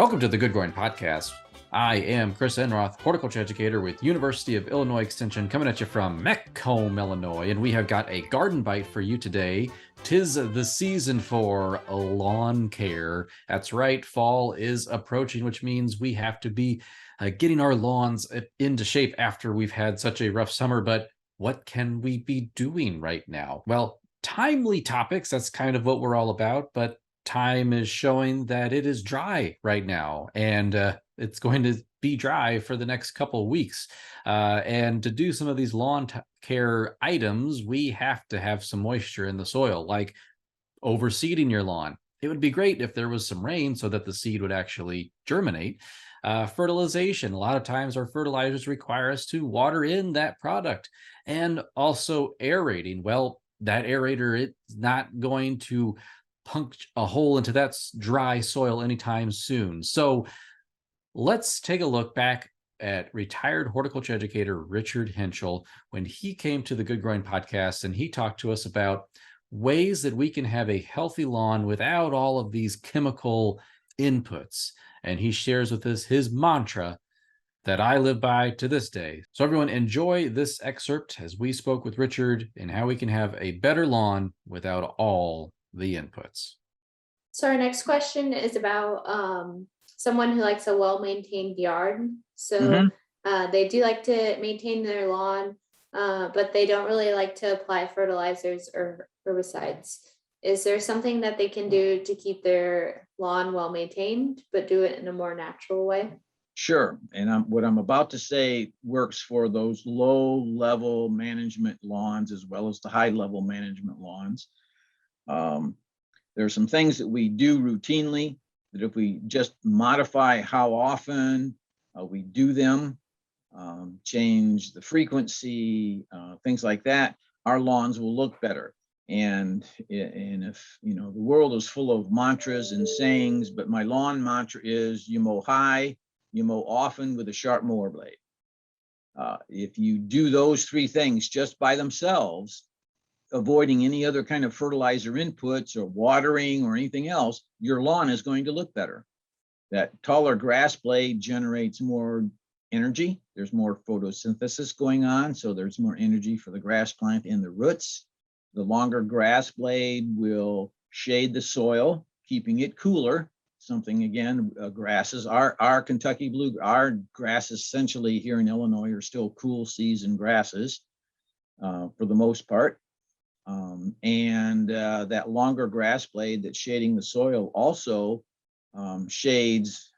Welcome to the Good Growing Podcast. I am Chris Enroth, horticulture educator with University of Illinois Extension, coming at you from Macomb, Illinois, and we have got a garden bite for you today. 'Tis the season for lawn care. That's right, fall is approaching, which means we have to be getting our lawns into shape after we've had such a rough summer. But what can we be doing right now? Well, timely topics, that's kind of what we're all about, but time is showing that it is dry right now, and it's going to be dry for the next couple of weeks. And to do some of these lawn care items, we have to have some moisture in the soil, like overseeding your lawn. It would be great if there was some rain so that the seed would actually germinate. Fertilization. A lot of times our fertilizers require us to water in that product. And also aerating. Well, that aerator, it's not going to punch a hole into that dry soil anytime soon. So let's take a look back at retired horticulture educator Richard Hentschel when he came to the Good Growing Podcast, and he talked to us about ways that we can have a healthy lawn without all of these chemical inputs. And he shares with us his mantra that I live by to this day. So everyone, enjoy this excerpt as we spoke with Richard and how we can have a better lawn without all the inputs. So our next question is about someone who likes a well-maintained yard. So they do like to maintain their lawn, but they don't really like to apply fertilizers or herbicides. Is there something that they can do to keep their lawn well-maintained, but do it in a more natural way? Sure. And what I'm about to say works for those low-level management lawns as well as the high-level management lawns. There are some things that we do routinely that if we just modify how often we do them, change the frequency, things like that, our lawns will look better. And if, you know, the world is full of mantras and sayings, but my lawn mantra is you mow high, you mow often with a sharp mower blade. If you do those three things just by themselves, avoiding any other kind of fertilizer inputs or watering or anything else, your lawn is going to look better. That taller grass blade generates more energy. There's more photosynthesis going on, so there's more energy for the grass plant in the roots. The longer grass blade will shade the soil, keeping it cooler. Something, again, grasses, our Kentucky blue, our grasses essentially here in Illinois are still cool season grasses for the most part. That longer grass blade that's shading the soil also shades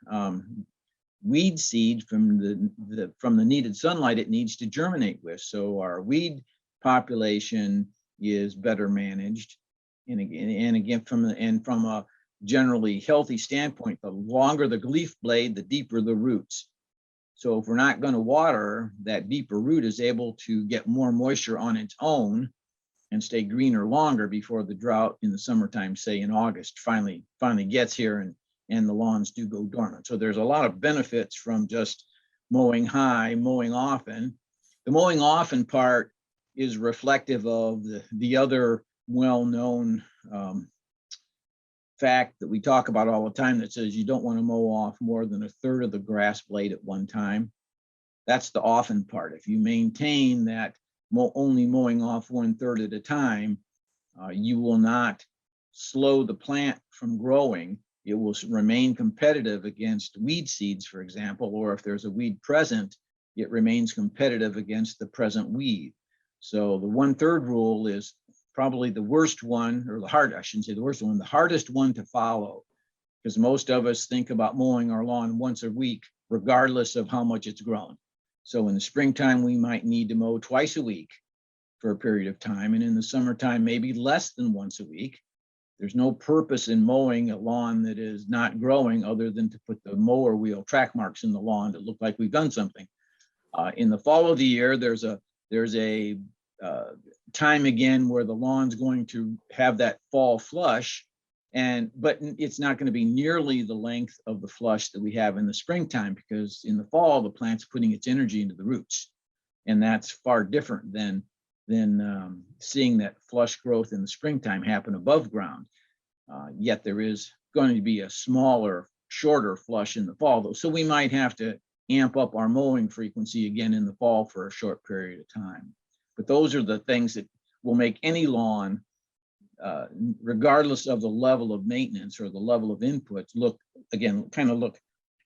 weed seed from the needed sunlight it needs to germinate with. So our weed population is better managed. And again, from a generally healthy standpoint, the longer the leaf blade, the deeper the roots. So if we're not going to water, that deeper root is able to get more moisture on its own and stay greener longer before the drought in the summertime, say in August, finally gets here and the lawns do go dormant. So there's a lot of benefits from just mowing high, mowing often. The mowing often part is reflective of the other well-known fact that we talk about all the time that says you don't want to mow off more than a third of the grass blade at one time. That's the often part. If you maintain that only mowing off 1/3 at a time, you will not slow the plant from growing. It will remain competitive against weed seeds, for example, or if there's a weed present, it remains competitive against the present weed. So the 1/3 rule is probably the worst one, or I shouldn't say the worst one, the hardest one to follow, because most of us think about mowing our lawn once a week, regardless of how much it's grown. So in the springtime, we might need to mow twice a week for a period of time. And in the summertime, maybe less than once a week. There's no purpose in mowing a lawn that is not growing other than to put the mower wheel track marks in the lawn to look like we've done something. In the fall of the year, there's a time again where the lawn's going to have that fall flush, but it's not going to be nearly the length of the flush that we have in the springtime, because in the fall the plant's putting its energy into the roots, and that's far different than seeing that flush growth in the springtime happen above ground. Yet there is going to be a smaller shorter flush in the fall though. So we might have to amp up our mowing frequency again in the fall for a short period of time. But those are the things that will make any lawn, regardless of the level of maintenance or the level of inputs, look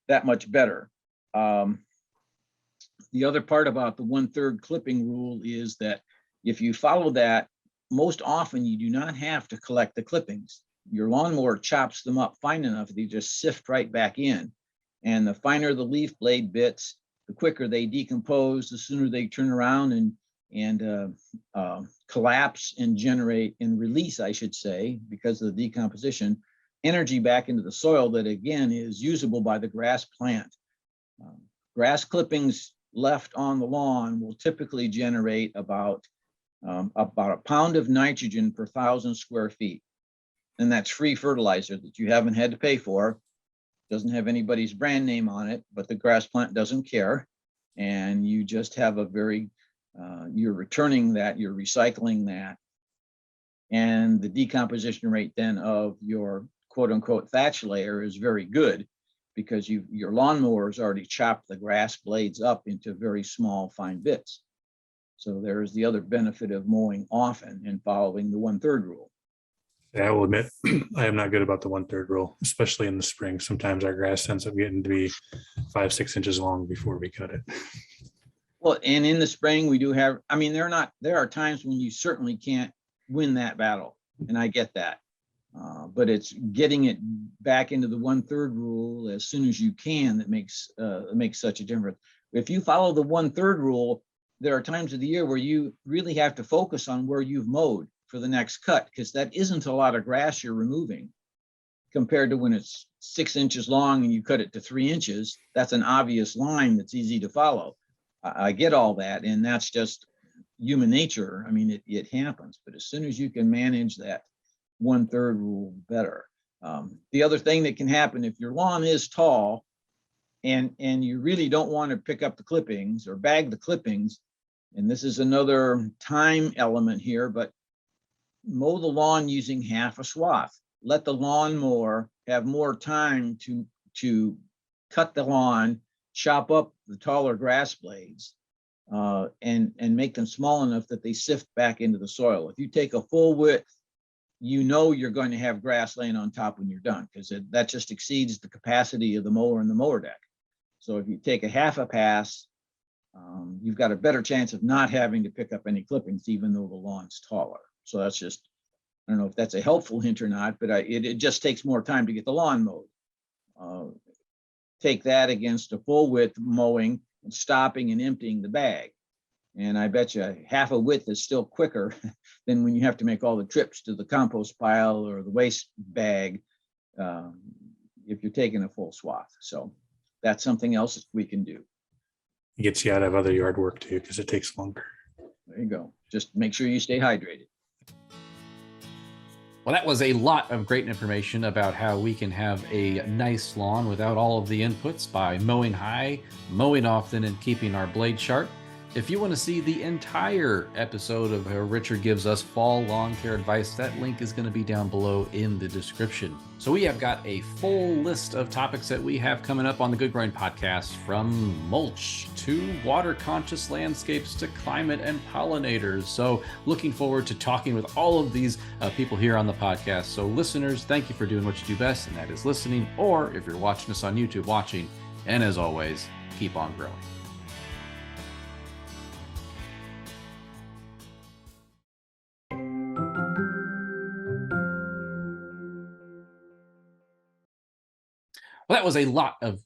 that much better. The other part about the 1/3 clipping rule is that if you follow that, most often you do not have to collect the clippings. Your lawnmower chops them up fine enough that you just sift right back in. And the finer the leaf blade bits, the quicker they decompose, the sooner they turn around and collapse and generate and release, I should say, because of the decomposition, energy back into the soil that again is usable by the grass plant. Grass clippings left on the lawn will typically generate about a pound of nitrogen per 1,000 square feet. And that's free fertilizer that you haven't had to pay for. Doesn't have anybody's brand name on it, but the grass plant doesn't care. And you just have a very, you're returning that, you're recycling that. And the decomposition rate then of your quote unquote thatch layer is very good because your lawnmower's already chopped the grass blades up into very small, fine bits. So there's the other benefit of mowing often and following the 1/3 rule. Yeah, I will admit, I am not good about the 1/3 rule, especially in the spring. Sometimes our grass ends up getting to be 5-6 inches long before we cut it. Well, and in the spring we do have, I mean, there are times when you certainly can't win that battle, and I get that. But it's getting it back into the 1/3 rule as soon as you can that makes such a difference. If you follow the 1/3 rule, there are times of the year where you really have to focus on where you've mowed for the next cut, because that isn't a lot of grass you're removing compared to when it's 6 inches long and you cut it to 3 inches. That's an obvious line that's easy to follow. I get all that, and that's just human nature. I mean, it happens, but as soon as you can manage that 1/3 rule, better. The other thing that can happen if your lawn is tall and you really don't want to pick up the clippings or bag the clippings, and this is another time element here, but mow the lawn using half a swath. Let the lawnmower have more time to cut the lawn, chop up the taller grass blades, and make them small enough that they sift back into the soil. If you take a full width, you know you're going to have grass laying on top when you're done, because that just exceeds the capacity of the mower and the mower deck. So if you take a half a pass, you've got a better chance of not having to pick up any clippings, even though the lawn's taller. So that's just, I don't know if that's a helpful hint or not, but it just takes more time to get the lawn mowed. Take that against a full width mowing and stopping and emptying the bag. And I bet you half a width is still quicker than when you have to make all the trips to the compost pile or the waste bag if you're taking a full swath. So that's something else we can do. It gets you out of other yard work too, because it takes longer. There you go. Just make sure you stay hydrated. Well, that was a lot of great information about how we can have a nice lawn without all of the inputs by mowing high, mowing often, and keeping our blade sharp. If you want to see the entire episode of how Richard gives us fall lawn care advice, that link is going to be down below in the description. So we have got a full list of topics that we have coming up on the Good Growing Podcast, from mulch to water conscious landscapes to climate and pollinators. So looking forward to talking with all of these people here on the podcast. So listeners, thank you for doing what you do best, and that is listening, or if you're watching us on YouTube, watching. And as always, keep on growing. Well, that was a lot of